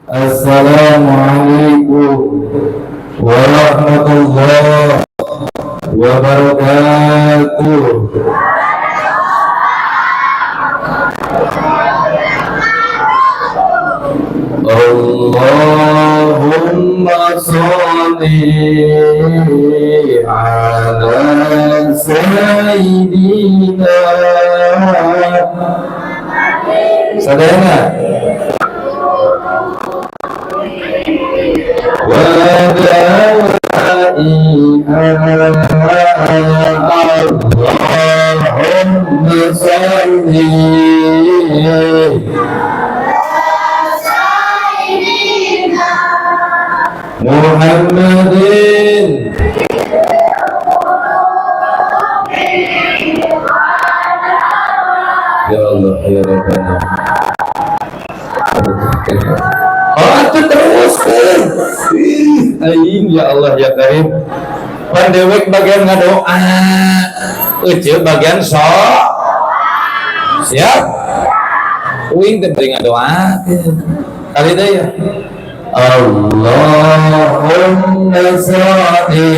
Assalamualaikum warahmatullahi wabarakatuh. Allahumma sholli ala sayyidina. Sadayana wa Allahumma sholli Muhammadin. Ya Allah ya Rabbana. Teruskan. Aing ya Allah ya Karim. Pandewek bagian ngadoa. Ece bagian sok. Siap. Uing teh ngadoa. Kali deh ya. Allahumma sholli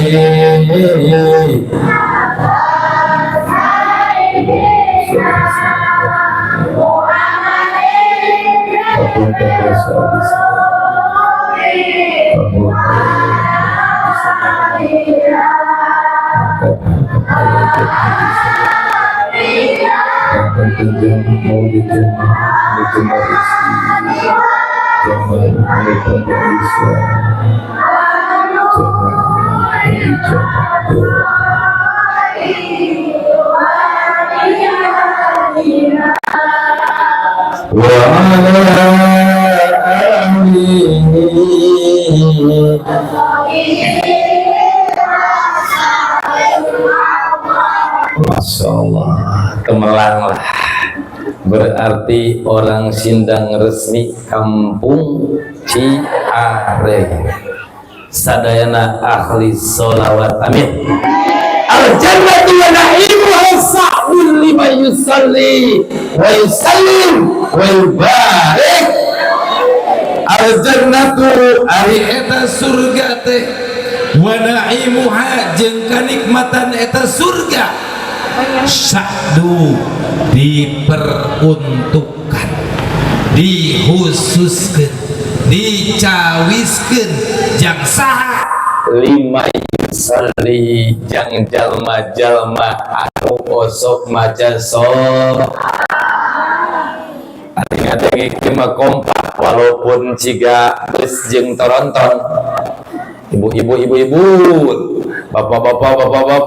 Masya Allah, gemelang lah. Berarti orang Sindang resmi kampung Ciareng. Sadayana ahli sholawat, amin. Al-jannatu wa na'imuha sa'un liman yusalli wa yusallim wa yubarik. Al-jannatu ari eta surga teh, wa na'imuha jeung kanikmatan eta surga sa'du diperuntukkan, dikhususkan, dicawiskan jang saha lima yusalli jang jalma-jalma anu osok maca sok. Ating-ating mah kompak walaupun ciga geus jeung toronton. Ibu-ibu, bapak-bapak,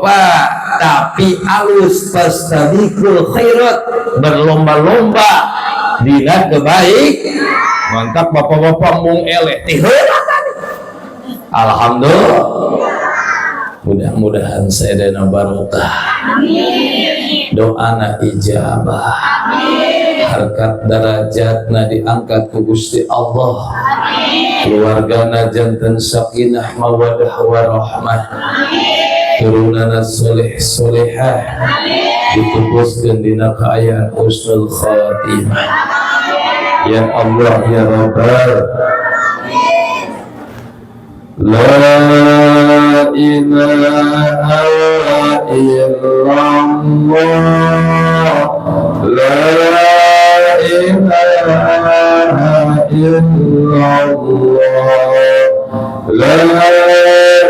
tapi alus fastabiqul khairat, berlomba-lomba dina kebaik. Mantap bapak-bapak mung eleh ti heula tadi. Alhamdulillah. Mudah-mudahan sayyidina barokah. Amin. Doana ijabah. Amin. Harkat darajatna diangkat ku Gusti Allah. Amin. Keluargana janten sakinah mawadah warahmah. Amin. Turunana soleh-solehah. Amin. Ditebuskeun dina kaayaan husnul khatimah. Amin. Ya Allah ya Rabbal. La ilaha illallah, la ilaha illallah, la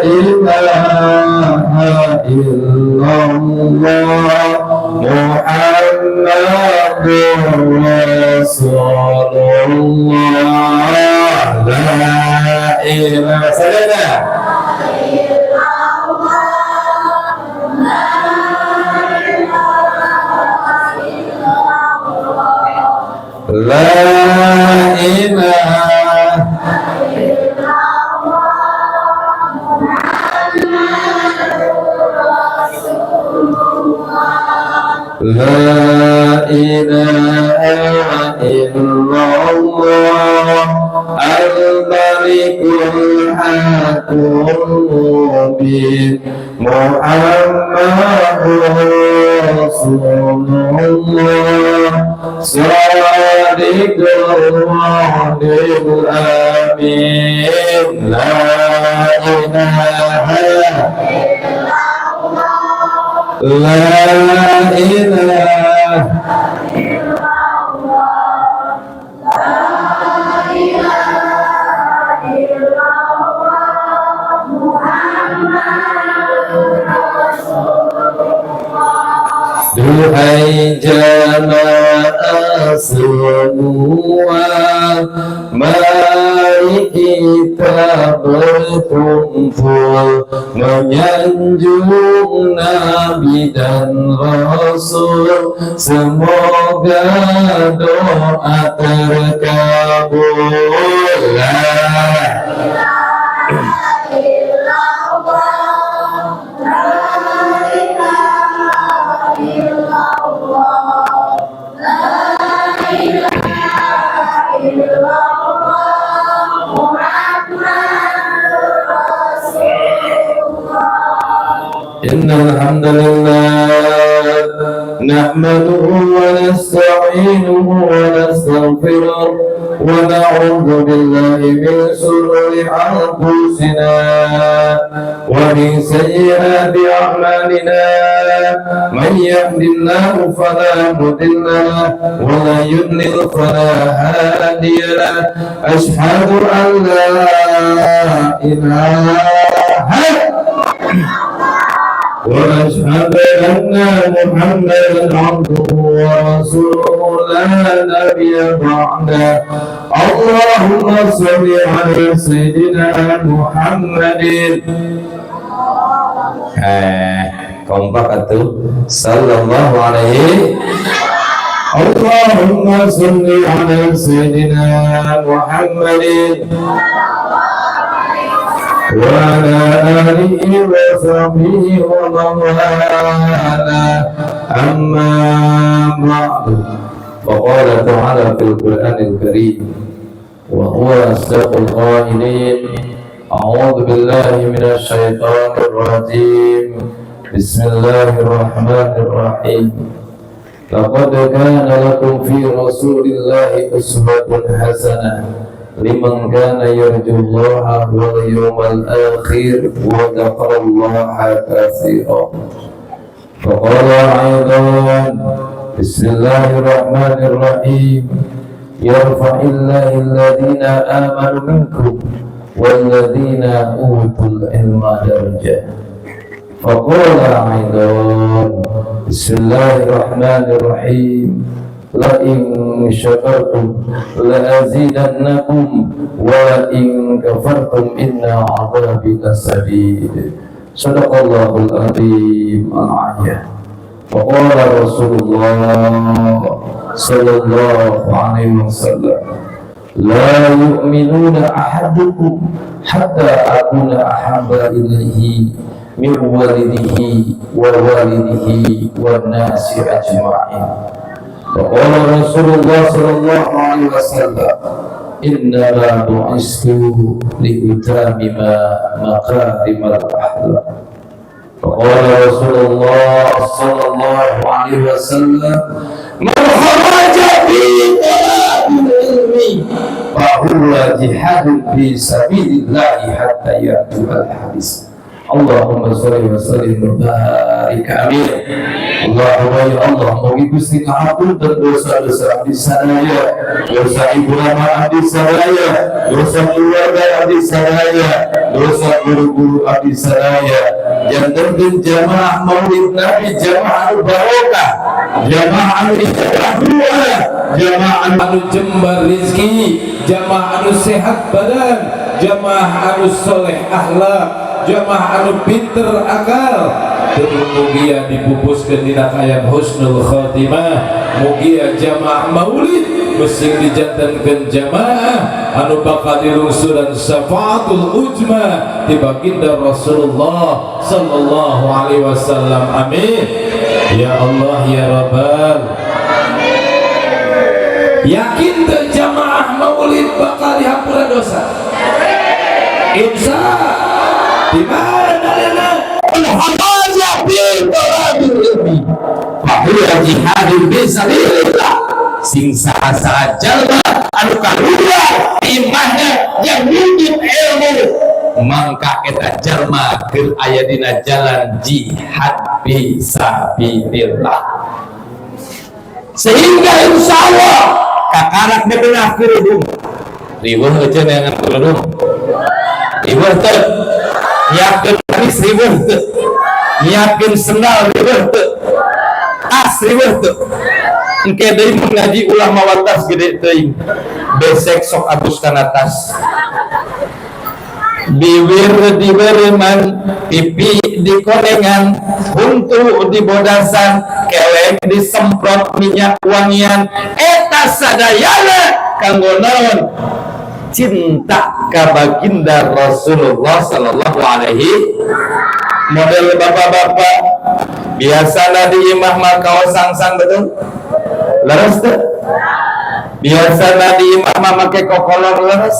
ilaha illallah, Muhammadur Rasulullah, la ilaha la ilaha La ilaha illallah Al-Malikul Haqqul Mubin Muhammadur Rasulullah Sadiqul Wa'dil Amin. La ilaha La ilaha Duhai jamaah semua, mari kita berkumpul menyanjung Nabi dan Rasul. Semoga doa terkabul. إن الحمد لله نحمده ونستعينه ونستغفره ونعوذ بالله من شرور أنفسنا ومن سيئات أعمالنا من يهد الله فلا مضل له ولا يضلل فلا هادي له أشهد أن لا إله وأشهد أن محمدا عبده ورسوله لا نبي بعده. اللهم صل على سيدنا محمد. Kompak atuh sallallahu alaihi. Allahumma sholli ala sayyidina Muhammadin وعلى آله وصحبه ومن والاه. أما بعد فقال تعالى في القرآن الكريم وهو أصدق القائلين أعوذ بالله من الشيطان الرجيم بسم الله الرحمن الرحيم لقد كان لكم في رسول الله أسوة حسنة لمن كان يرجو الله واليوم الآخر وذكر الله كثيرا. فقال أيضا بسم الله الرحمن الرحيم يرفع الله الذين آمنوا منكم والذين أوتوا العلم درجة. فقال أيضا بسم الله الرحمن الرحيم لئن شكرتم لأزيدنكم ولئن كفرتم إن عذابي لشديد. صدق الله العظيم العلي. وقال رسول الله صلى الله عليه وسلم لا يؤمنون أحدكم حتى أكون أحب إليه من والده ووالده والناس أجمعين. وقال رسول الله صلى الله عليه وسلم إنما بعثت لأتمم مكارم الأخلاق. وقال رسول الله صلى الله عليه وسلم من خرج في طلب العلم فهو جهاد في سبيل الله حتى يأتي الحديث. Allahumma sholli wa sallim wa barik amin. Allahumma ya Allah, moga Gusti ngahapunten dosa-dosa abdi sadaya, dosa ibu lama abdi sadaya, dosa keluarga abdi sadaya, dosa guru-guru abdi sadaya. Janten jamaah maulid Nabi, jamaah anu barokah, jamaah anu istiqamah, jamaah anu jembar rezeki, jamaah anu sehat badan, jamaah anu soleh akhlak, jamaah anu pinter akal. Mugia dipupuskeun dina kayang husnul khotimah. Mugia jamaah maulid mesti dijantankeun jamaah anu bakal dilungsuran syafaatul ujma ti baginda Rasulullah sallallahu alaihi wasallam. Amin ya Allah ya Rabbal. Yakin teu jamaah maulid bakal dihampura dosa? Insya di mana dalilnya? Al-hamaza bil tarabil ilmi. Bahwa jihadin fisabilillah. Si sing saha-saha jalma anu kaluar imahna yang wujud ilmu mangka eta jalma keur aya dina jalan jihad fisabilillah. Sehingga insyaallah kakarak bebenah kerudung riweuh aja dengan kerudung riweuh teu nyiapkeun garis riweuh teu nyiapkeun sendal riweuh teu tas riweuh teu engke deui ngaji ulah mawa tas gede teuing besek sok abus kana tas bibir dibereman pipi dikorengan huntu dibodasan kelek disemprot minyak wangian eta sadayana kanggo naon cinta ka baginda Rasulullah sallallahu alaihi model bapak-bapak biasana di imah mah kaos sangsang betul leres teh biasana di imah mah make kokolor leres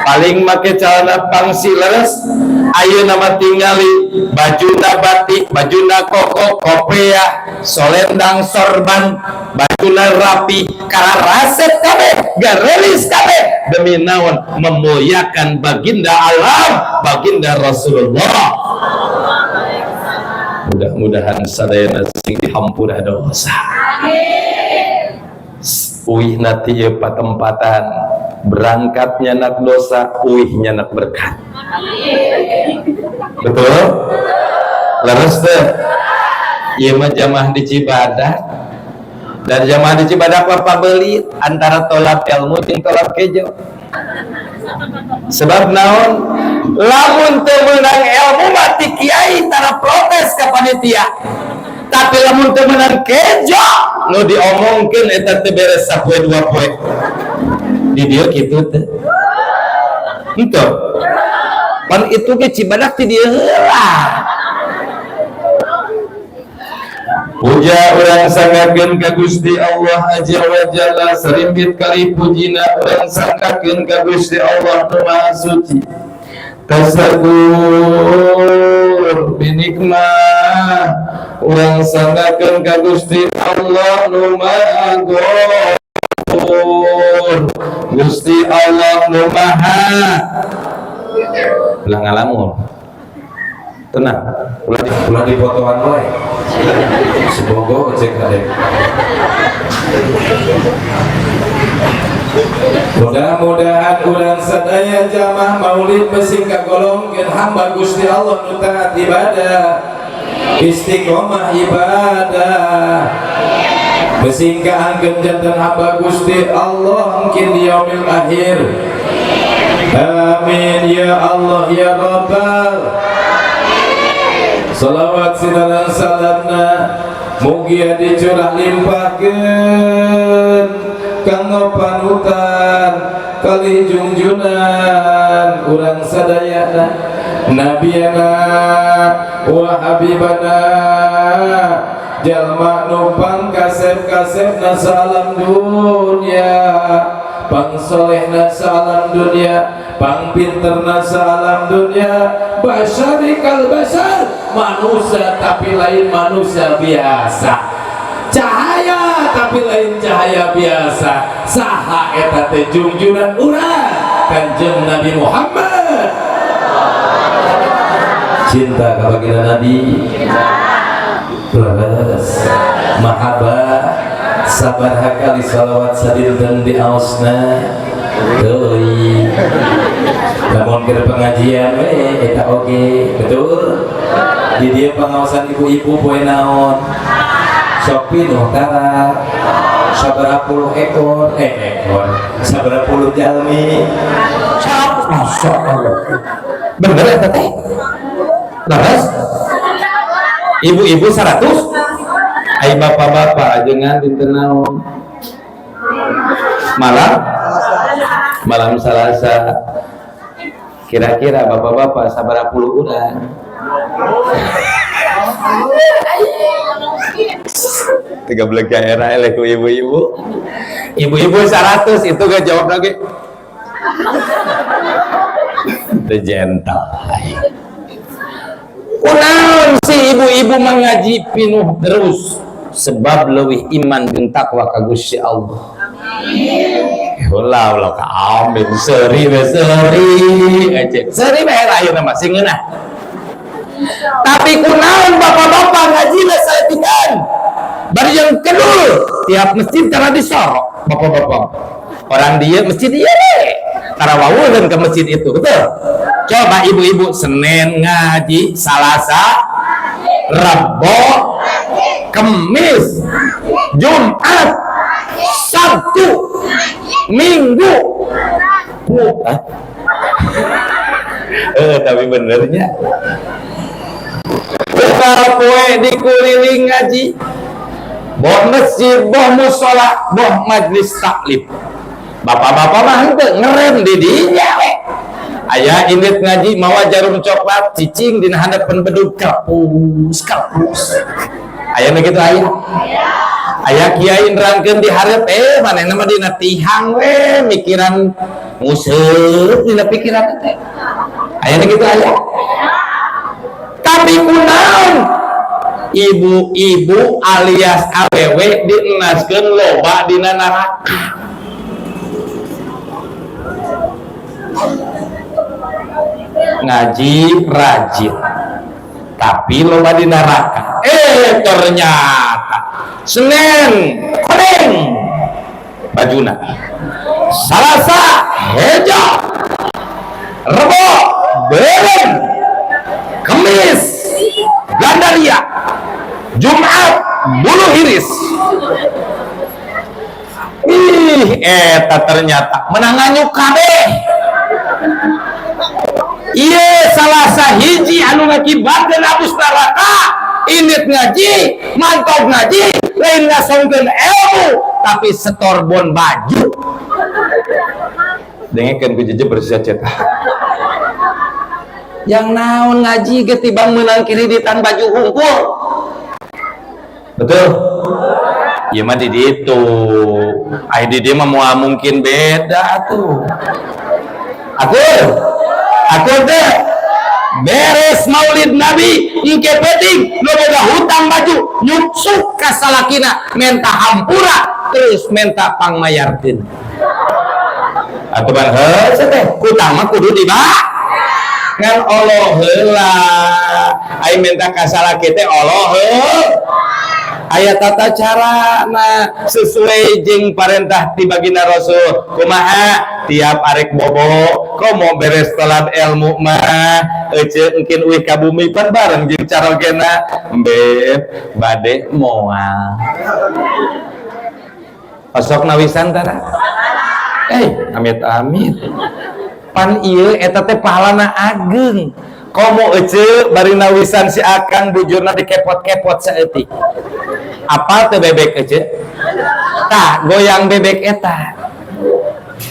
paling make celana pangsi leres ayeuna mah tingali bajuna batik bajuna koko kopea solendang sorban bajuna rapi karaset kabeh garelis kabeh demi naon memuliakan baginda alam baginda Rasulullah. Mudah-mudahan sadayana sing dihampura dosa uih nanti ya patempatan berangkatnya nak dosa uihnya nak berkat betul leres teh ieu mah jamaah di Cibadak dan jamaah di Cibadak apa beli antara tolak ilmu jeung tolak kejo sebab naon lamun teu meunang ilmu mati kiai tara protes ka panitia tapi lamun teu meunang kejo nu diomongkeun eta teh beres sapoe dua poe di dieu kitu teh henteu pan itu ge Cibadak ti dieu heula puja urang sangakeun ka Gusti Allah azza wa jalla sarimpit kali pujina urang sangakeun ka Gusti Allah nu Maha Suci tasakur binikmah urang sangakeun ka Gusti Allah nu Maha Ghafur Gusti Allah nu Maha ulah ngalamun tenang ulah di fotoan wae semoga cek kadek mudah-mudahan urang sadaya jamaah maulid mesing kagolongkeun hamba Gusti Allah nu taat ibadah istiqomah ibadah mesing kaangkeun janten hamba Gusti Allah mungkin di yaumil akhir amin ya Allah ya Rabbal salawat sinalan salamna mugi dicurah limpahkeun kanggo panutan kali junjunan urang sadayana nabiyana wa habibana jalma numpang kasep-kasepna salam dunya pang solehna salam dunya pang pinterna salam dunya basyarikal basar manusia tapi lain manusia biasa cahaya tapi lain cahaya biasa saha eta teh junjunan urang Kanjeng Nabi Muhammad cinta ka baginda Nabi plus mahabbah sabar hakali salawat sadil dan di ausna doi namun ke pengajian eta oge betul di dia pengawasan ibu-ibu poe naon Shopee nu tara sabaraha puluh ekor sabaraha puluh jalmi masyaallah bener eta teh laras ibu-ibu 100 ai bapak-bapak ajengan dinten naon malam Selasa kira-kira bapak-bapak sabaraha puluh urang tiga belas daerah eleh ku ibu-ibu 100 itu gak jawab lagi itu gentle kunaon si ibu-ibu mengaji pinuh terus sebab leuwih iman jeung takwa ka Gusti Allah. Ulah ka amin seuri seuri bae ayeuna mah sing ngeunah. Tapi kunaon bapak-bapak ngajina saeutik bari yang kedua tiap masjid karena disorok bapak-bapak orang dia masjid dia deh tarawawuhan ke masjid itu betul. Coba ibu-ibu Senin ngaji, Selasa, Rabu, Kamis, Jumat, Sabtu, Minggu. Tapi benernya poe dikuliling ngaji, boh masjid, boh musola, boh majlis taklim. Bapak-bapak mah henteu ngerem di dinya we. Aya indit ngaji mawa jarum coklat cicing dina handapan bedug kapus. Aya nu kitu aya. Aya kiai nerangkeun di hareup manehna mah dina tihang we mikiran museup dina pikiran teh. Aya nu kitu aya. Tapi kunaon ibu-ibu alias awewe dienaskeun loba dina neraka. Ngaji rajin tapi loba di neraka. Ternyata Senin kuning bajuna, Selasa hejo, Rebo beren, Kamis gandaria, Jumat bulu hiris. Eta ternyata menanganyuk kabeh. Iya Selasa hiji anu ngakibatkeun abus neraka, indit ngaji, mantap ngaji, lain ngasongkeun ilmu, tapi setorbon baju. Dengekeun ku jeje bersih cetak. Yang naon ngaji getibang meunang kreditan baju hungkul. Betul? Ieu mah di ditu. Ai di dieu mah moal mungkin beda tuh. Aku teh beres maulid Nabi engke penting nu boga hutang baju nyuksuk ka salakina menta hampura terus menta pangmayarkeun. Atuh ban heuh teh hutang mah kudu dibak ngan Allah heula. Ai menta ka salaki teh Allah heuh. Aya tata cara sesuai jeung parentah ti baginda Rasul. Kumaha tiap arek bobo komo beres salat ilmu mah euceuk engkeun uih ka bumi pan bareng jeung carogena beb bade moal osok nawisan tara amit-amit pan ieu eta teh pahalana ageng. Komo euceuk bari nawisan si akang bujurna dikepot-kepot saeutik. Apal teh bebek euceuk? Tah goyang bebek eta.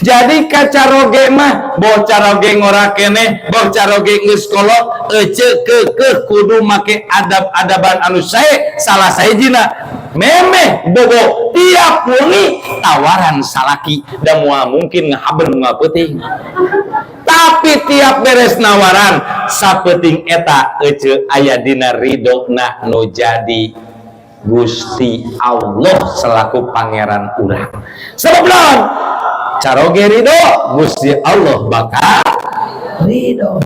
Jadi kacaroge mah boh caroge ngora keneh, boh caroge geus kolot euceuk keukeuh kudu make adab-adaban anu sae. Salah sahijina memeh bobo tiap wengi tawaran salaki da moal mungkin ngahabeun moal peuting. Tapi tiap beres nawaran sapeting eta euceuk aya dina ridona nu jadi Gusti Allah selaku pangeran urang. Sebab naon? Caroge ridho Gusti Allah bakal ridho.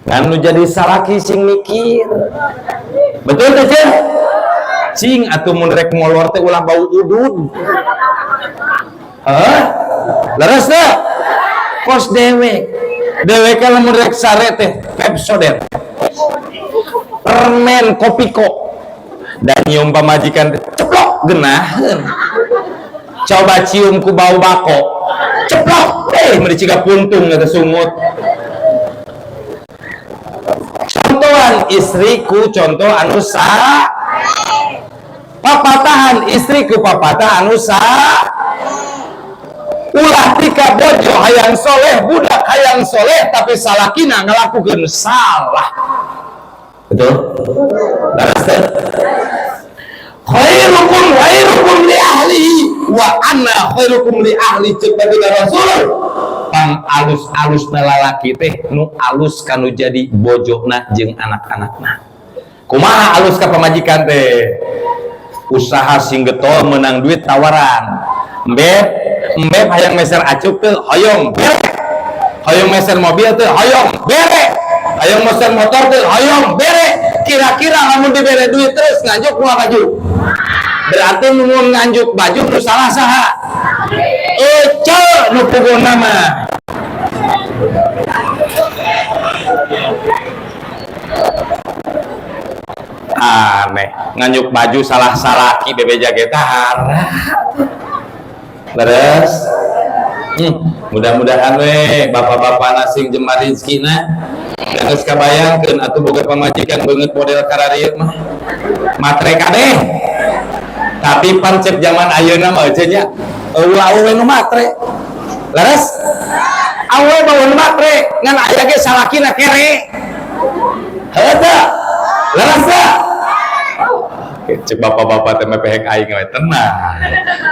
Kan nu jadi salaki sing mikir. Betul teh cing? Cing atuh mun rek molor teh ulah bau udud. Leres teh? Kos dewek kalau merek sare teh Pepsodent permen kopiko dan nyium pamajikan ceplok genaheun coba cium ku bau bako ceplok meri ciga puntung eta sungut. Contohan istriku contoh anu saha papatahan istriku papatah anu saha ulah tika bojo hayang soleh budak hayang soleh tapi salakina ngalakukeun salah. Betul? Khairukum li ahlihi wa anna khairukum li ahli ceuk baginda Rasul. Pang alus-alus lalaki teh nu alus kanu jadi bojona jeung anak-anakna. Kumaha alus ka pamajikan teh? usaha sing getol menang duit tawaran. Mbep hayang meser acuk teh hoyong bere, hoyong meser mobil teh hoyong bere, hoyong meser motor teh hoyong bere. Kira-kira lamun dibere duit terus nganjuk kumaha baju, berarti mun nganjuk baju nu salah saha ece nu puguna mah. Aneh nganjuk baju salah ki bebeja kita harap beres. Mudah-mudahan we bapak-bapak nasing jemah rizkina geus kabayangkeun atuh boga pamajikan beungeut model kararieu mah matre kadeh. Tapi pancet zaman ayeuna mah eueuh nya eueuh nu matre leres awe bawa nu matre ngan aya ge salakina kere heuh teh leres teh. Cek bapak-bapak teh mepehek aing we tenang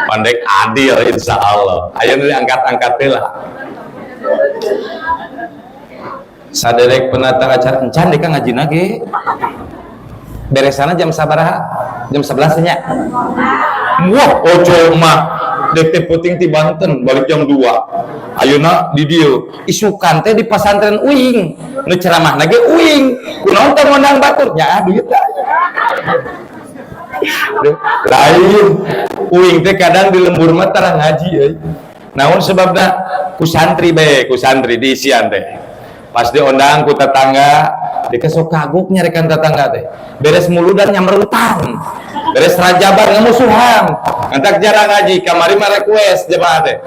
pandek adil insyaallah ayeuna diangkat-angkat teh lah. Saderek penata acara encan deka ngajina ge beresana jam sabaraha? Jam 11 nya. Wah, ojo mah dek teh puting ti Banten balik jam 2. Ayeuna di dieu isukan teh di pasantren uing. Nu ceramahna ge uing. Kunaon teh ngundang batur? Nya duit teh. Lain uing teh kadang di lembur mah tara ngaji euy. Naon sebabna? Ku santri bae, ku santri diisian teh. Pas diondang ku tetangga, dia sok kaguk nyarekan tetangga teh. Beres muludan nyamreutang. Beres rajaban ngamusuhan. Antak jarang ngaji, kamari mah request jemaah teh.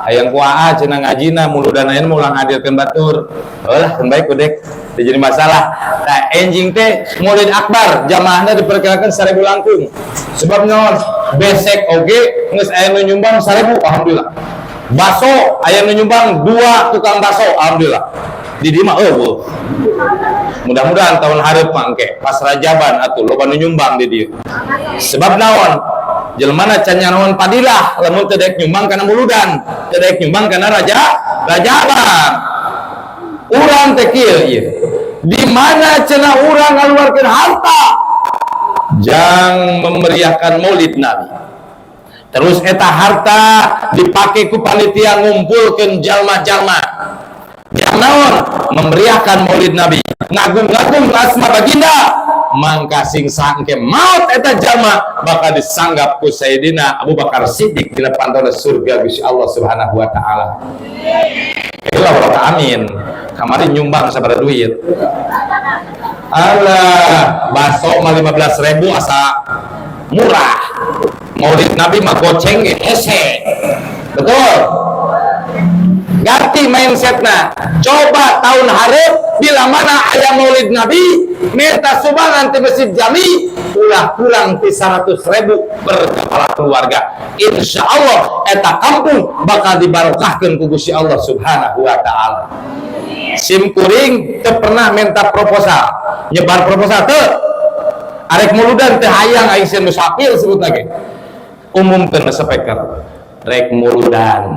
Hayang ku cenah ngajina muludan ayeuna mulang hadirkeun batur. Heulah teu bae ku dek. Teu jadi masalah. Nah, enjing teh Maulid Akbar jamaahna diperkirakan 1000 langkung. Sebab naon? Besek oge geus aya nu nyumbang 1000, alhamdulillah. Baso aya nu nyumbang 2 tukang baso, alhamdulillah. Di dieu mah eueuh. Mudah-mudahan tahun hareup mangke pas rajaban atuh loba nu nyumbang di dieu. Sebab naon? Jelmana can nyanaon padilah lamun teu daek nyumbang kana muludan, teu daek nyumbang kana rajaban. Urang teh kieu ieu. Di mana cenah urang ngaluarkeun harta jang memeriahkan Maulid Nabi. Terus eta harta dipake ku panitia ngumpulkeun jalma-jalma. Yang naon? Memeriahkan Maulid Nabi. Ngagung-ngagung asma baginda. Mangka sing sangke maut eta jalma bakal disanggap ku Sayyidina Abu Bakar Siddiq dina pantona surga Gusti Allah Subhanahu wa taala. Itulah berkata amin. Kamari nyumbang sabaraha duit. Alah, baso mah 15.000 asa murah. Maulid Nabi mah goceng ge hese. Betul. Ganti mindsetna. Coba tahun hareup bila mana aya Maulid Nabi minta sumbangan ti Masjid Jami ulah kurang ti 100.000 per kepala keluarga. Insyaallah eta kampung bakal dibarokahkeun ku Gusti Allah Subhanahu wa taala. Sim kuring teu pernah minta proposal, nyebar proposal teu. Arek muludan teu hayang aing nu sapil sebut lagi. Umumkeun speaker. Rek muludan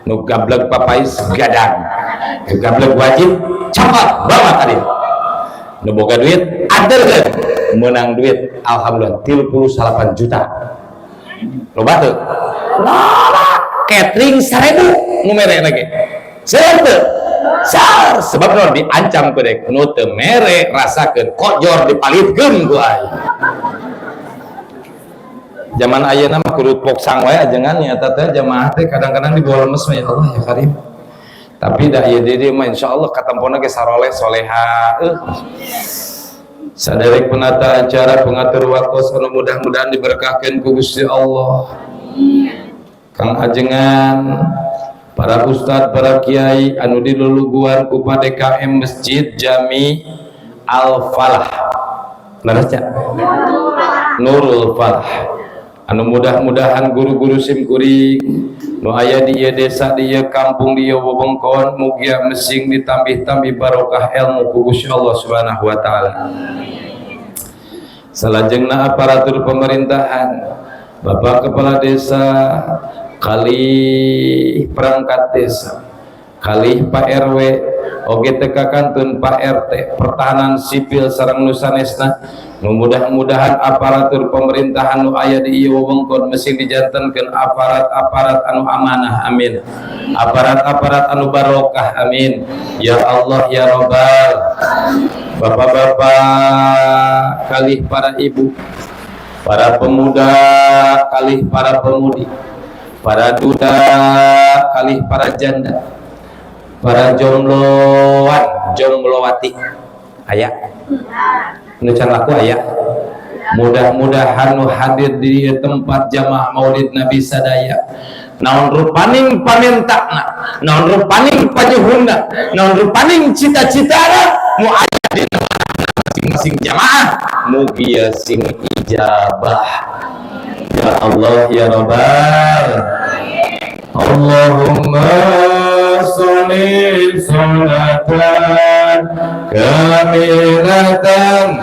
nu gablek papais gadang. Nu gablek wajib capat bawa tadi. Nu boga duit aderkeun menang duit alhamdulillah 38 juta. Loba teu? Loba. Catering 1000 nu mere lagi. Seueur teu? Sar sebab non diancam ku dek nu teu mere rasakeun kojor dipalitkeun ku aing. Zaman ayeuna mah kudu poksang wae ajengan nya eta teh jamaah teh kadang-kadang dibawa lemes ya Allah ya Karim. Tapi da ieu deui mah insyaallah katampona ge saroleh soleha. Saderek penata acara pengatur waktu anu mudah-mudahan diberkahkeun ku Gusti Allah. Kang ajengan para ustad, para kiai anu diluluguan ku PDKM Masjid Jami Al-Falah. Leres nya? Nurul Falah. Anu mudah-mudahan guru-guru simkuring nu aya di ieu desa, di ieu kampung, di ieu wewengkon mugia mesing ditambih-tambih barokah ilmu ku Gusti Allah Subhanahu wa taala. Salajengna aparatur pemerintahan, Bapak Kepala Desa, kali perangkat desa, kali Pak RW, oge teh kakantun Pak RT, pertahanan sipil sareng nu sanesna mudah-mudahan aparatur pemerintahan nu aya di ieu wewengkon mesti dijantenkeun aparat-aparat anu amanah, amin. Aparat-aparat anu barokah, amin. Ya Allah ya Rabbal. Bapak-bapak kalih para ibu, para pemuda kalih para pemudi, para duda kalih para janda, para jombloan jomblowati aya nu can laku aya. Mudah-mudahan nu hadir di tempat jamaah maulid Nabi sadaya naon rupaning pamintakna, naon rupaning panyuhunna, naon rupaning cita-citana mu aya di masing-masing jamaah mugi sing ijabah. Ya Allah ya Rabbal. Allahumma sholli sholatan kamilatan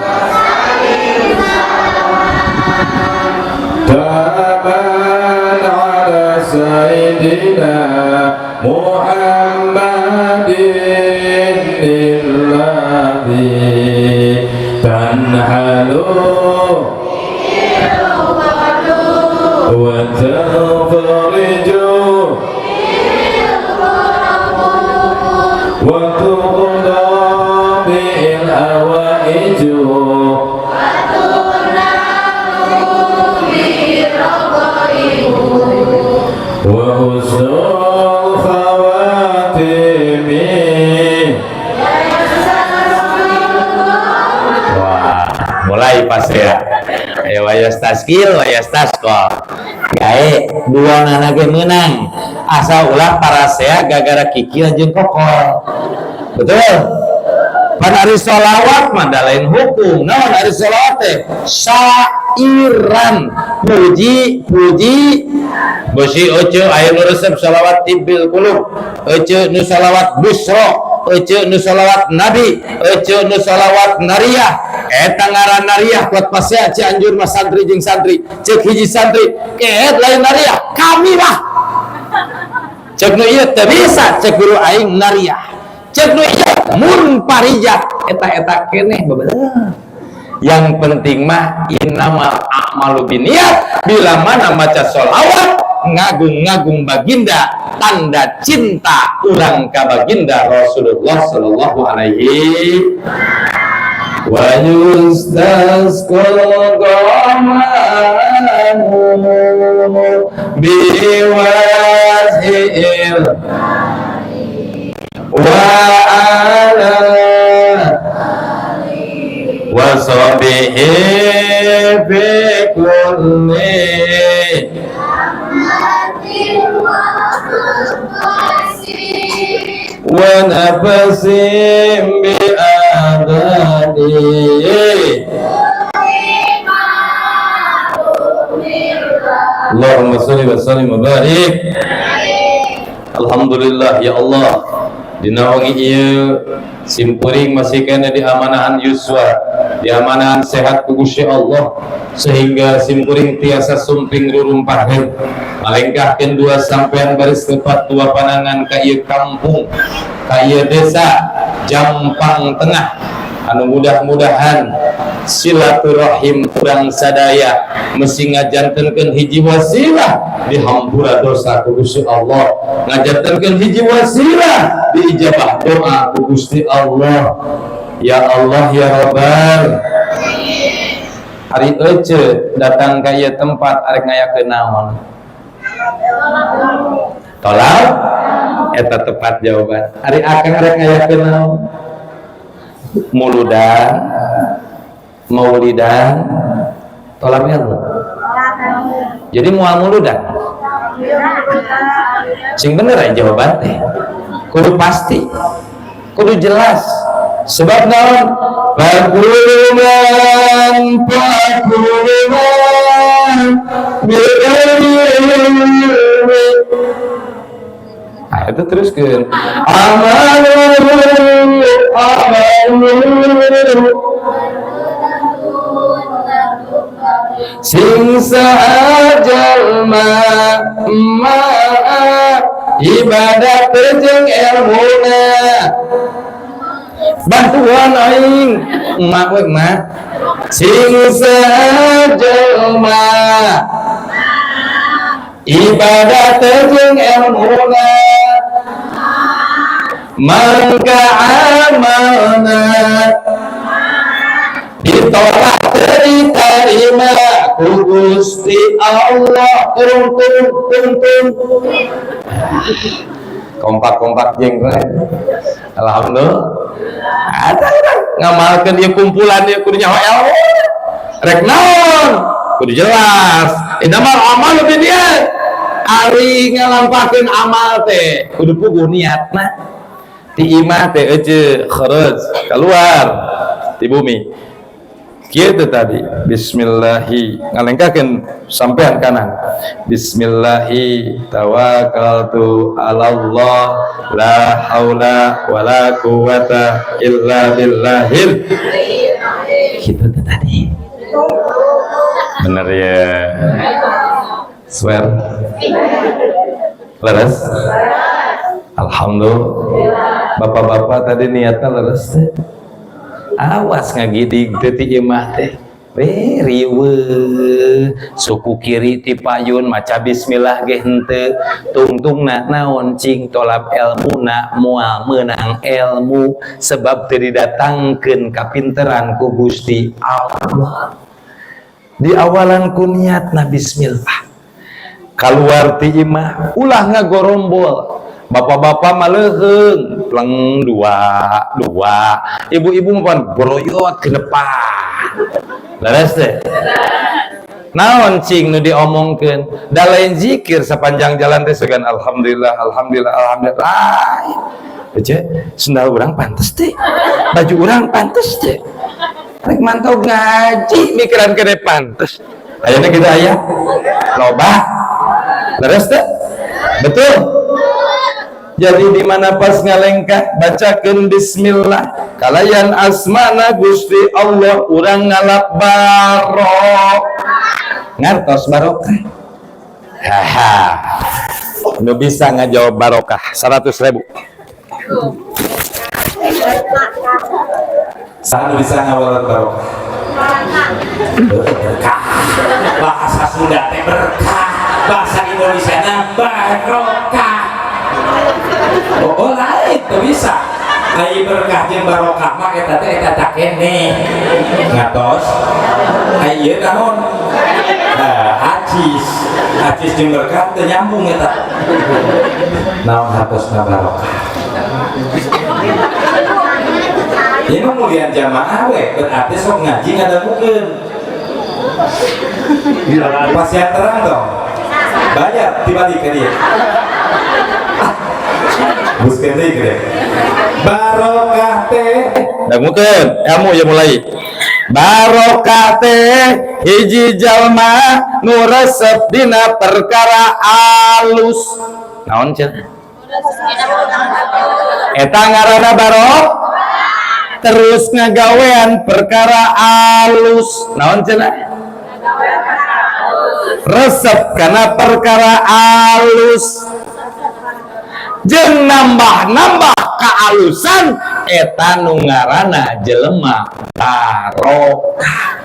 taban ala sayyidina Muhammadin alladhi tanhalu wa tanfariju wa tuqda bil awaiju wa husnul khawatimi. Wah, mulai pas ya. Ayo wayas taskil, wayas taskol. Gae dua nana ge menang. Asa ulah parasea gagara kiki jeung kokol. Betul? Pan ari sholawat mah da lain hukum. Naon ari sholawat teh? Syairan, puji beusi euceuk aya nu resep sholawat tibil qulub, euceuk nu sholawat busra, euceuk nu sholawat nabi, euceuk nu sholawat nariyah. Eta ngaran nariyah kuat pasea Cianjur mah santri jeung santri. Ceuk hiji santri, keet lain nariyah, kami lah. Cek nu ieu teu bisa, cek guru aing nariyah. Cek nu ieu mun parijat, eta keneh babeuleuh. Yang penting mah innamal a'malu binniyat, bila mana maca sholawat ngagung-ngagung baginda, tanda cinta urang ka baginda Rasulullah sallallahu alaihi wa yustasqal ghamanu biwazhil wa ala wa sahbihi fi kulli wa nafasim bi adani. Allahumma sholli wa sallim wa barik. Alhamdulillah ya Allah, dina wengi ieu simpuring masih kena diamanahan yuswa, diamanahan sehat ku Gusti Allah, sehingga simpuring tiasa sumping rurumpaheun malengkahkeun dua sampean baris tepat dua panangan ka ieu kampung, ka ieu desa Jampang Tengah, anu mudah-mudahan silaturahim urang sadaya mesti ngajantenkeun hiji wasilah di hampura dosa ku Gusti Allah, ngajantenkeun hiji wasilah di ijabah doa ku Gusti Allah. Ya Allah ya Rabbal. Hari ece datang ka ieu tempat arek ngayakeun naon? Tolak? Eta tepat jawaban. Hari akan arek ngayakeun naon? Muludan, maulidan, tolaknya apa? Jadi mual muludan. Sing bener aja jawaban teh. Kudu pasti, kudu jelas. Sebab naon? Pakuluman, nah, itu teruskan. Sing saajal ma ibadah jeung ilmuna bantuan aing emak we emak sing sajelma ibadat jeung ilmuna mangka amalna ditolak diterima ku Gusti Allah. Kompak jengret. Alhamdulillah. Ada ngamalkeun ieu kumpulan ieu kudu nyaho ilmu. Rek naon? Kudu jelas. Innamal amal binniat. Ari ngalampakeun amal teh kudu puguh niatna. Ti imah teh euceuk kharaj keluar di bumi. Kitu tadi. Bismillahi ngalengkakeun sampean kanan. Bismillahi tawakkaltu 'alallah la haula wala quwata illa billahil. Kitu tadi. Bener ya. Swear. Leres? Alhamdulillah. Bapak-bapak tadi niatnya leres teh. Awas ngagidig teh ti imah teh. Riweuh suku kiri ti payun maca bismillah ge henteu tungtungna naon cing tolab ilmuna moal meunang ilmu sebab teu didatangkeun kapinteran ku Gusti Allah. Di awalan ku niatna bismillah. Kaluar ti imah ulah ngagorombol. Bapak-bapak maleuheung pleng dua ibu-ibu mah boroyot ke depan. Leres teh. Naon cing nu diomongkeun da lain zikir sapanjang jalan teh segan alhamdulillah Ece, sendal urang pantes teh, baju urang pantes teh, rek mantau ngaji mikiran kene pantes. Ayeuna kita aya loba. Leres teh. Betul. Jadi di mana pas ngalengkah bacakeun bismillah kalayan asmana Gusti Allah urang ngalap barok ngartos barokah. Haha. Nu bisa ngajawab barokah 100.000. Sana bisa ngawal barokah. Berkah. Bahasa Sunda teh berkah, bahasa Indonesia na barokah. Oh lain tuh bisa. Ai berkah jeung barokah mah eta teh eta tak kene. Ngatos. Ai ieu naon? Acis jeung berkah teu nyambung eta. Naon hartosna barokah. Ieu mah mulian jamaah we, berarti sok ngaji ngadangukeun. Pasien terang dong. Bayar dibalik ke dia. Buskeun deui gede. Barokah teh. Dangukeun, ilmu ya mulai. Barokah teh hiji jalma nu resep dina perkara alus. Naon cenah? Eta ngaranna barok. Terus ngagawean perkara alus. Naon cenah? Resep kana perkara alus. Jeung nambah kealusan eta nu ngaranna jelema barokah.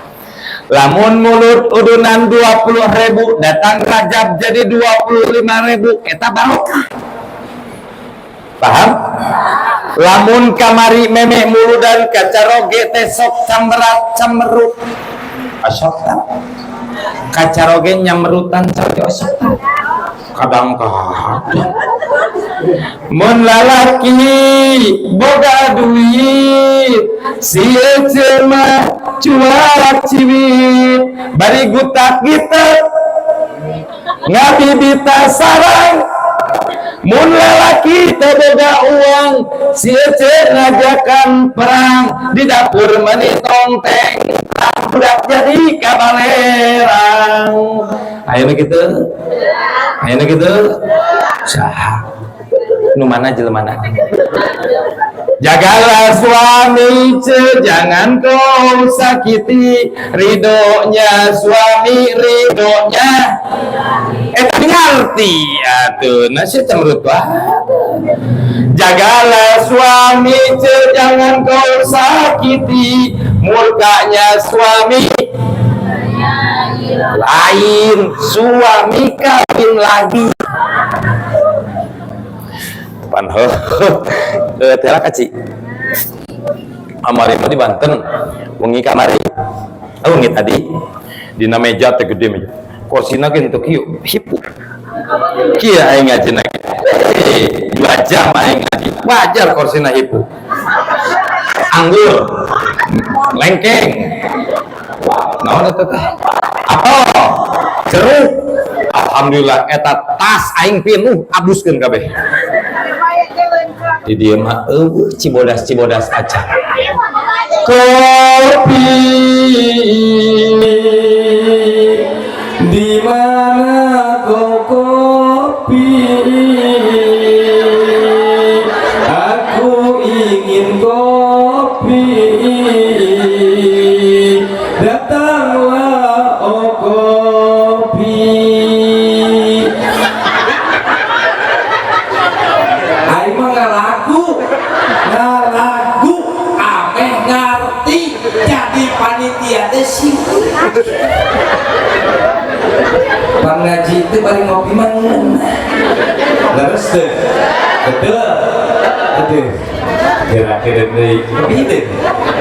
Lamun mulut udunan 20.000 datang Rajab jadi 25.000 eta barokah. Paham? Lamun kamari meme muludan kacaroge teh sok camberat-camberut. Asokna. Kacaroge nyamrutan sok asokna. Kadang-kadang mun lalaki boga duit sieu mah cuak ciwit bari gutak gitu ngabibita sarang. Mun lalaki teu boga uang sieu ngajakan perang di dapur meuni tongteng budak jadi kabalerang. Ayeuna kitu saha nu mana jelemana. Jagalah suami jangan kau sakiti ridhonya suami ridhonya ngerti atuh nasi cemrut Jagalah suami, jangan kau sakiti murkanya suami. Lain suami kawin lagi. Panho, tela kaci. Amari di Banten, wengi kamari. Wengi tadi dina meja teh gede meja. Kursina ge untuk kieu hipu. Kieu aing ngajina. 2 jam aing ngaji. Wajar kursina hipu. Anggur. Lengkeng. Naon eta teh? Apa? Jeruk. Alhamdulillah eta tas aing pinuh abuskeun kabeh. Di dieu mah cibodas aja. Kopi di mana kau kopi? Aku ingin kopi. Datanglah oh kopi. Aing mah ngalagu ameh ngarti jadi panitia teh sih. Pan ngaji teh bari ngopi mah leres teh. Betul. Kira-kira deui. Bide.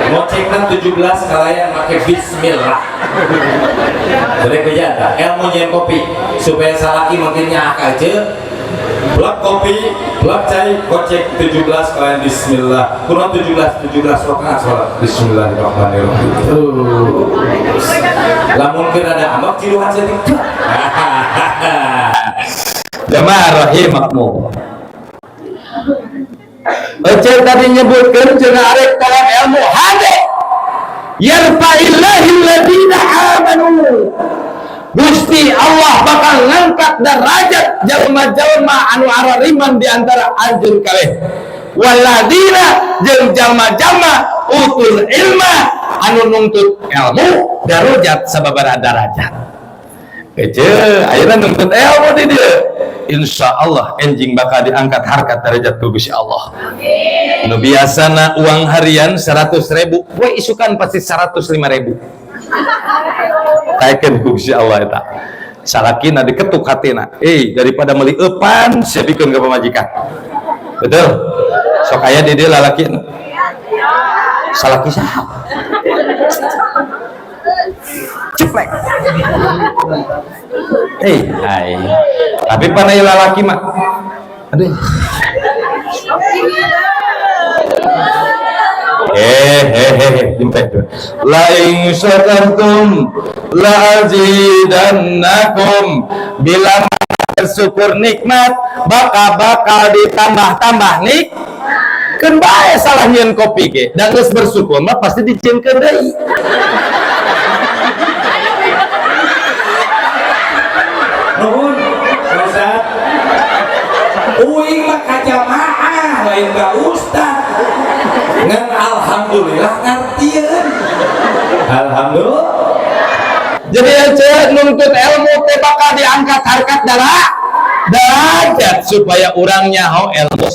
Ngocekna 17 kalayan make bismillah. Jadi kejata ilmu nyen kopi supaya salaki makin nyaak aja. Blak kopi, blak cai, kocek 17 kalian bismillah. Kurang 17 rakaat salat bismillahirrahmanirrahim. Lamun keur ada amak ciluhan setik. Jamaah rahimakumullah. Ecel tadi nyebutkan cenah arek talab ilmu hade. Yarfa'illahil ladina amanu. Gusti Allah bakal ngangkat derajat jalma-jalma anu arariman di antara anjeun kalih. Waladina jeung jalma-jalma utul ilma anu nuntut ilmu darajat sababaraha darajat. Ece ayeuna nuntut ilmu di dieu. Insyaallah enjing bakal diangkat harkat derajat ku Gusti Allah. Nu biasana uang harian 100.000, we isukan pasti 105.000. Taikeun ku Gusti Allah eta. Salakina diketuk hatina. Daripada meuli eupan, siapikeun ka pamajikan. Betul? Sok aya di dieu lalaki. Salaki saha? Ceplek. Hai. Tapi panai lalaki mah. Aduh. La in syakartum la azidannakum. Bila bersyukur nikmat bakal ditambah nik. Keun bae salah nyeun kopi ge da geus bersyukur mah pasti dicieunkeun deui. Nuhun Ustaz. Uing mah kajamaah lain ka ustaz. Ngan alhamdulillah ngartieun. Alhamdulillah. Jadi cek nuntut ilmu teh bakal diangkat harkat derajat supaya urangnya ilmu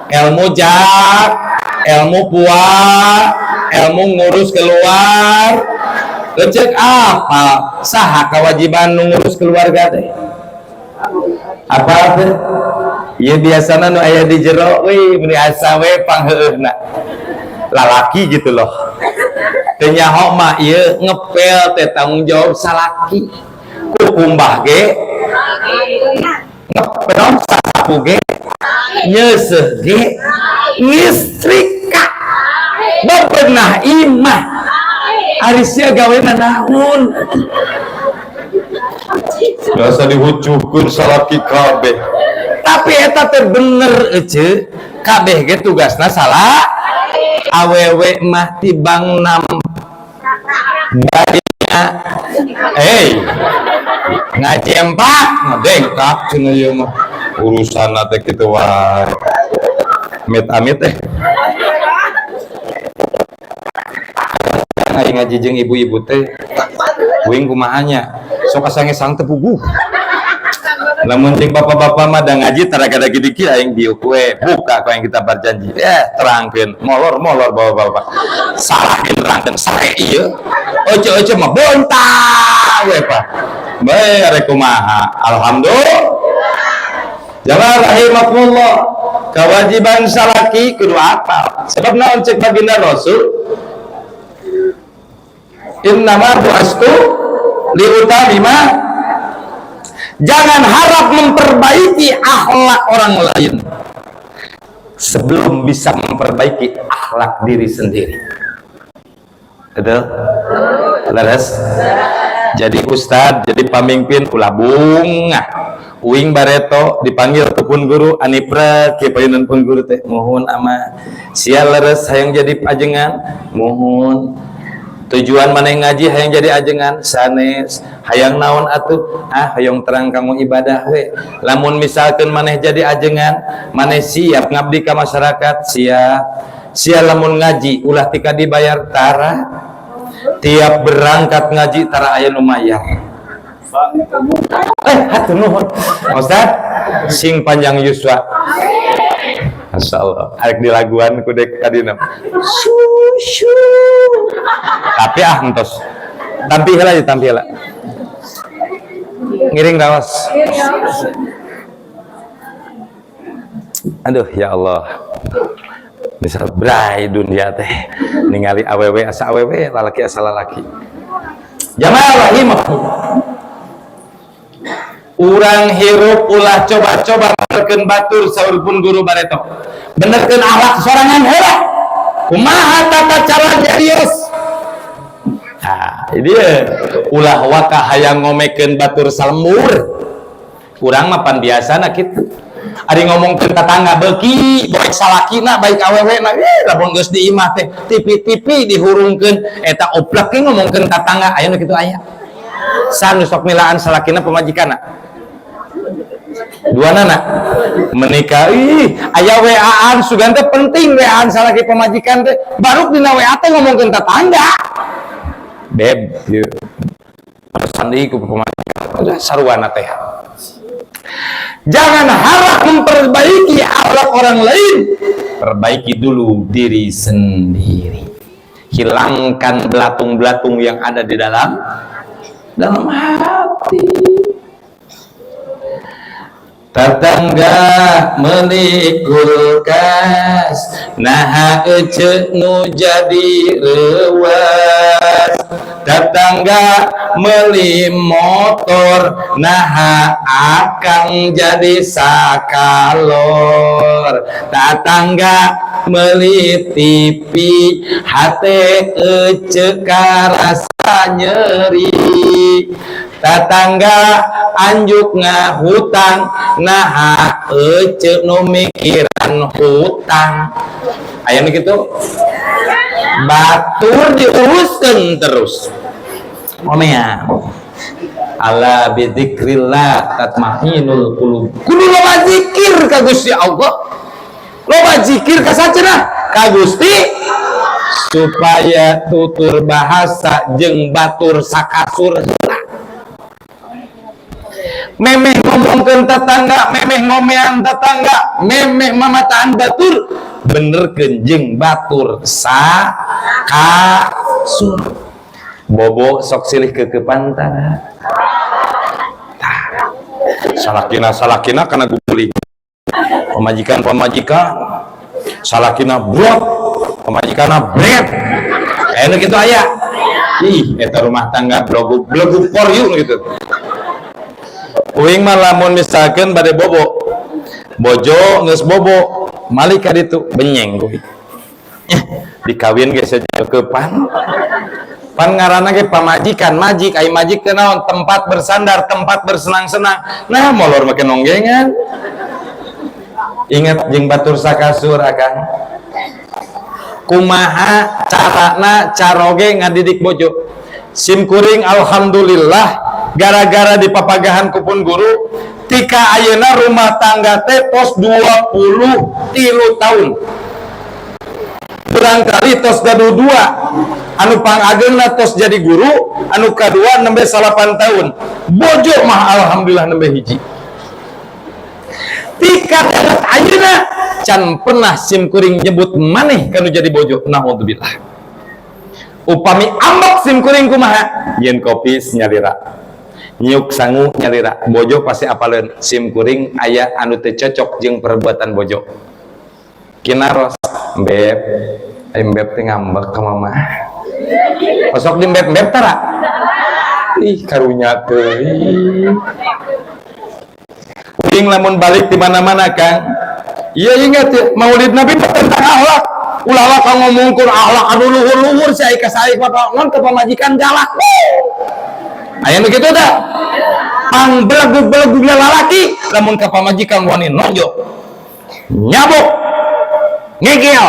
ilmu jak, ilmu puas, ilmu ngurus keluar. Cek apa? Saha kewajiban ngurus keluarga teh? Apa teh? Ieu biasana nu aya di jero we biasa we pangheueuna. Lalaki gitu loh. Teu nyaho mah ieu ngepel teh tanggung jawab salaki. Ku kumbah ge ngepel sapu ge nyeuseuh ge ngistrika. Bebenah imah. Ari sia gawena naon? Biasa dihucuhkeun salaki kabeh. Tapi eta teh bener ece. Kabeh ge tugasna salah. Awewe mah tibang badinya. Ngajempak, ngedengkak cenah ieu mah. Urusanna teh kitu wae. Amit-amit teh. Aing ngaji jeung ibu-ibu teh uing kumahanya sok asange sang teu puguh Namun cing bapak-bapak mah da ngaji tara-kada gidi-gidi aing dieu kue buka kau yang kita berjanji terangkeun molor bapak-bapak salahkeun terangkeun sare ieu oce mah bontang we Pak bae arek kumaha alhamdulillah jamaah rahimakumullah kewajiban salaki kudu apal sebab naon cek baginda Rasul innama bu'astu liutamima. Jangan harap memperbaiki akhlak orang lain sebelum bisa memperbaiki akhlak diri sendiri. Betul? Laras? Jadi ustad, jadi pamimpin ulah bunga. Uing bareto dipanggil ke pun guru anipra ke payunan pun guru teh mohon ama sia leres hayang jadi ajengan mohon tujuan mana ngaji hayang jadi ajengan sanes hayang naon atuh hayang terang kamu ibadah we lamun misalkan maneh jadi ajengan maneh siap ngabdi ka masyarakat siap lamun ngaji ulah tika dibayar tara tiap berangkat ngaji tara aya nu mayar hatur nuhun Ustaz sing panjang yuswa Masya Allah, arek di laguan kudek kadina. Tapi entos. Tampil lah. Ngiring rawas. Aduh ya Allah. Bisa brai dunia teh. Ningali awewe asa awewe, lalaki asa lalaki. Jamaah rahimahullah. Urang hirup ulah coba-coba benerkeun batur saur pun guru bareto benerkeun akhlak sorangan heula kumaha tata cara jarius dia ulah waka hayang ngomekeun batur salmur urang mah pan biasana kitu ari ngomongkeun tetangga beuki baik salakina baik awewena lamun geus di imah teh tipi-tipi dihurungkeun eta oplek ge ngomongkeun tetangga aya nu kitu aya sanu sok milaan salakina pemajikanna dua nana menikah ayah WA-an sugan teh penting WA-an salaki pemajikan teh baru dina WA teh ngomongkeun tetangga beb ieu sandi ku pemajikan udah sarwana teh jangan harap memperbaiki akhlak orang lain perbaiki dulu diri sendiri hilangkan belatung-belatung yang ada di dalam hati. Tetangga meuli kulkas naha eceuk nu jadi reuwas tetangga meuli motor naha akang jadi sakalor tetangga meuli TV hate eceuk karasa nyeri tetangga anjuk ngahutang naha eceuk nu mikiran hutang aya nu kitu batur diuruskeun terus omea ala bidzikrillah tatmainul qulub kudu loba zikir ka Gusti Allah loba zikir ka sacenah ka Gusti supaya tutur bahasa jeung batur sakasur memeh ngomongkeun tetangga, memeh ngomean tetangga, memeh mamataan batur, benerkeun jeung batur sakasur. Bobo sok silih keukepan tah. Salakina kana guguli. Pemajikan salakina brot, pemajikanna bret. Aya nu kitu aya. Ih, eta rumah tangga blogu for you gitu. Uing mah lamun misalkan bade bobo bojo geus bobo malik ka ditu benyeng kuy dikawin geus sajakepan pan ngaranna ge pamajikan majik ai majik teh naon tempat bersandar tempat bersenang-senang nah molor make nonggengan ingat jeung batur sakasur akang kumaha carana caroge ngadidik bojo sim kuring alhamdulillah gara-gara di papagahan kupun guru tika ayeuna rumah tangga teh tos 23 tahun barangkali tos gaduh 2 anu pangageuna tos jadi guru anu kadua nembe 8 tahun bojo mah alhamdulillah nembe hiji tika darat ayeuna can pernah sim kuring nyebut maneh kanu jadi bojo. Naudzubillah. Upami ambek sim kuring kumaha? Yen kopi nyalira, nyuk sangu nyalira, bojo pasti apaleun sim kuring aya anu teu cocok jeung perbuatan bojo. Kinaros beb, beb teh ngambek ka mama. Pasok di beb tara. Ih karunya teuing. Uing lamun balik di mana-mana Kang. Iya ingat ya, Maulid Nabi tentang akhlak. Ulah ka ngomongkeun akhlak anu luhur-luhur si ka sae ngon ke pamajikan galak. Aya nu kitu tah. Pang beleg-beleg lalaki lamun ka pamajikan wani nonjok. Nyabuk. Ngegel.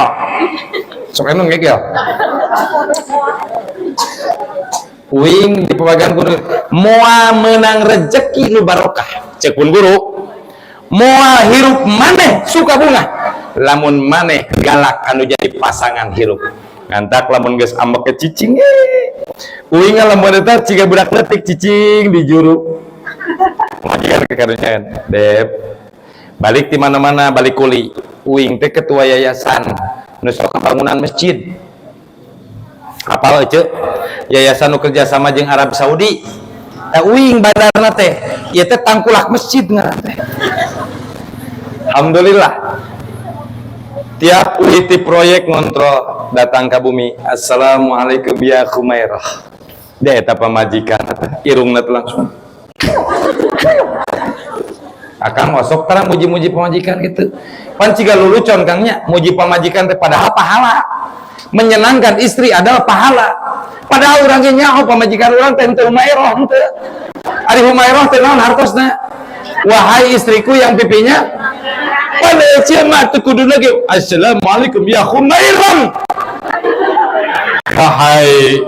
Sok anu ngegel. Uing di pembagian guru moal menang rezeki nu barokah cek pun guru moal hirup maneh suka bunga lamun maneh galak anu jadi pasangan hirup ngantak lamun geus ambek ke cicing uing lamun eta ciga budak leutik cicing di juru majikan ke karunyaan beb balik di mana-mana balik kuli uing teh ketua yayasan nu sok bangunan masjid apal ceu yayasan nu kerja sama jeung Arab Saudi uing badarna teh ieu teh tangkulak masjid ngaran teh alhamdulillah tiap uhiti proyek ngontrol datang ke bumi assalamualaikum ya Khumairah dia eta pamajikan irungna teh langsung akang osok tarang muji-muji pamajikan gitu pan ciga lulucon kangnya muji pamajikan teh padahal pahala menyenangkan istri adalah pahala padahal orangnya nyaho pamajikan orang teh teu Humairah teu ari Humairah teh naon hartosna wahai istriku yang pipinya pada eceu mah teu kudu lagi assalamualaikum ya Humairah wahai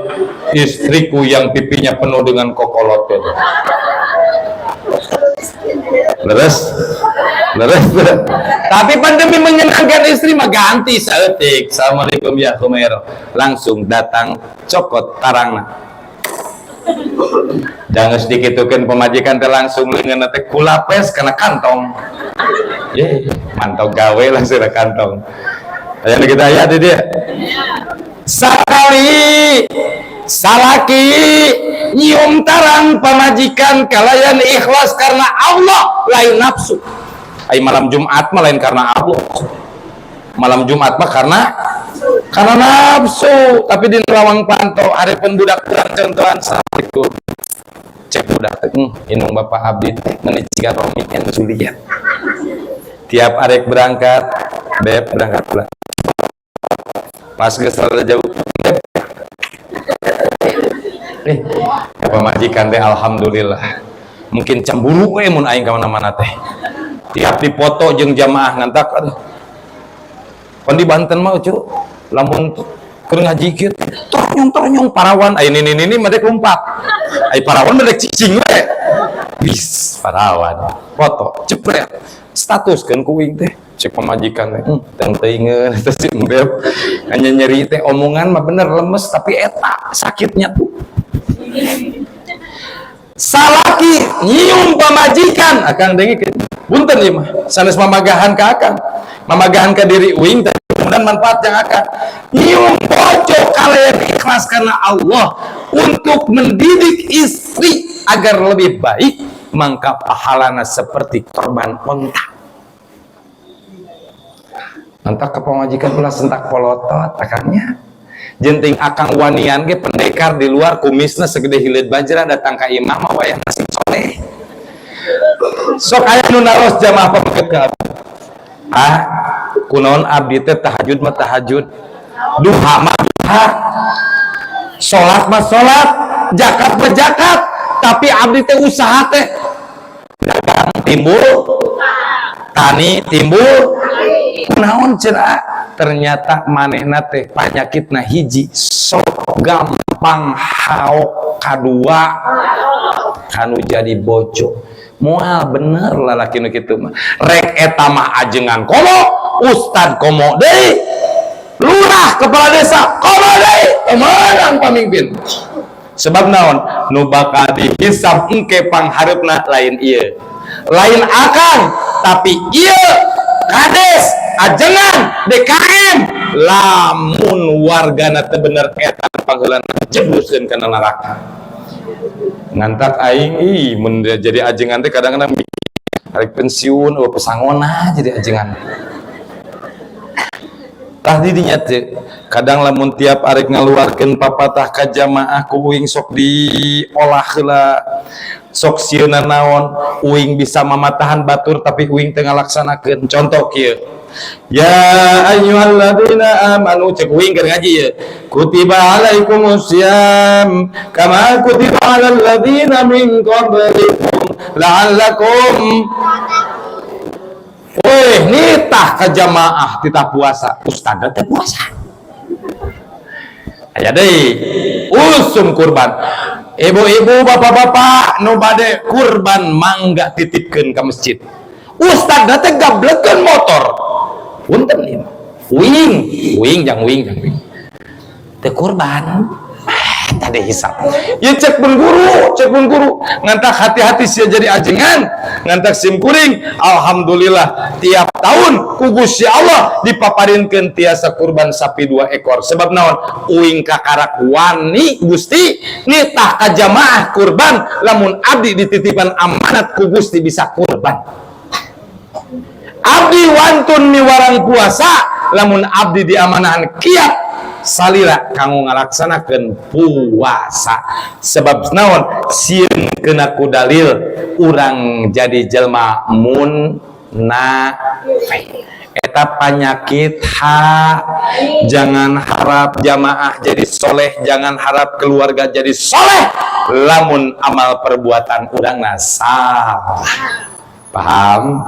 istriku yang pipinya penuh dengan kokolot leres tapi pandemi menyenangkan istri mah ganti saeutik assalamualaikum ya Humairah langsung datang cokot tarangna jangan sedikitukeun pemajikan teh langsung leungeunna teh kulapes kana kantong ye mantau gawe langsung ke kantong aya kita aya di dia sakali salaki nyium tarang pamajikan kalayan ikhlas karena Allah lain nafsu ay malam Jumat mah lain karena Allah malam Jumat mah karena nafsu tapi di lawang pantau arepeun budak kurang contohan assalamualaikum cek budak inung bapak abdi meuni ciga romi yang sulian tiap arek berangkat beb berangkat pula pas geus rada jauh pamajikan teh alhamdulillah mungkin cemburu we mun aing ka mana-mana teh tiap dipoto jeung jamaah ngantak aduh pan di Banten mah cu lamun keur ngaji kieu tornyong parawan ai ini mah dek lumpat ai parawan mah dek cicing we bis parawan foto cepret statuskeun ku uing teh cek pamajikan teh teng teuingeun eta si beb hanya nyeri teh omongan mah bener lemes tapi eta sakitnya tuh salaki nyium pamajikan akang dengikeun punten ieu mah sanes mamagahan ka akang mamagahan ka diri uing teh mudah manfaat yang akan nyium bojo kalian ikhlas karena Allah untuk mendidik istri agar lebih baik mangka pahalana seperti korban onta nantak ke pamajikan pula sentak polotot akangnya jenting akang wanian ge pendekar di luar kumisna segede hileud bajra datang ka imam wayah nasi soleh sok aya nu naros jamaah pamaget ka kunaon abdi teh tahajud mah tahajud duha mah duha salat mah salat zakat mah zakat tapi abdi teh usaha teh dagang timbul tani timbul kunaon cenah ternyata manehna teh panyakitna hiji sok gampang haok kadua kanu jadi bojo moal bener lalaki nu kitu mah rek eta mah ajengan komo ustad komo deui lurah kepala desa komo deui temenang pamimpin sebab naon nu bakal dihisab engke pangharepna lain ieu lain akang tapi iya kades ajengan DKM lamun wargana teu bener eta pangeulan jebluskeun kana neraka. Ngantak aing mun jadi ajengan teh kadang-kadang arek pensiun pesangona jadi ajengan. Tah didinya teh kadang lamun tiap arek ngaluarkeun papatah ka jamaah ku uing sok diolah heula, sok sieuna naon, uing bisa mamatahan batur tapi uing teu ngalaksanakeun. Contoh kieu, ya ayyuhalladzina amanu, cek uing keur ngaji ye, kutiba alaikumusiyam kama kutiba alal ladzina min qablikum la'allakum. Weh, nitah ke jamaah titah puasa, ustad teh puasa. Aya deui usum kurban. Ibu-ibu, bapak-bapak nu bade kurban mangga titipkeun ka masjid. Ustad teh gablekeun motor. Punten ieu. Uing jang uing. Teu kurban. Tadi hisap. Ya cek pun guru. Ngantak hati-hati sia jadi ajengan. Ngantak sim kuring. Alhamdulillah tiap tahun ku Gusti Allah dipaparinkeun tiasa kurban sapi 2 ekor. Sebab naon? Uing kakarak wani Gusti nitah ka jamaah kurban lamun abdi dititipan amanat ku Gusti bisa kurban. Abdi wantun miwarang puasa lamun abdi diamanahan kiat salira kanggo ngalaksanakeun puasa. Sebab naon sieun kena ku dalil urang jadi jelma munafik. Eta penyakit jangan harap jamaah jadi soleh, jangan harap keluarga jadi soleh lamun amal perbuatan urang salah. Paham?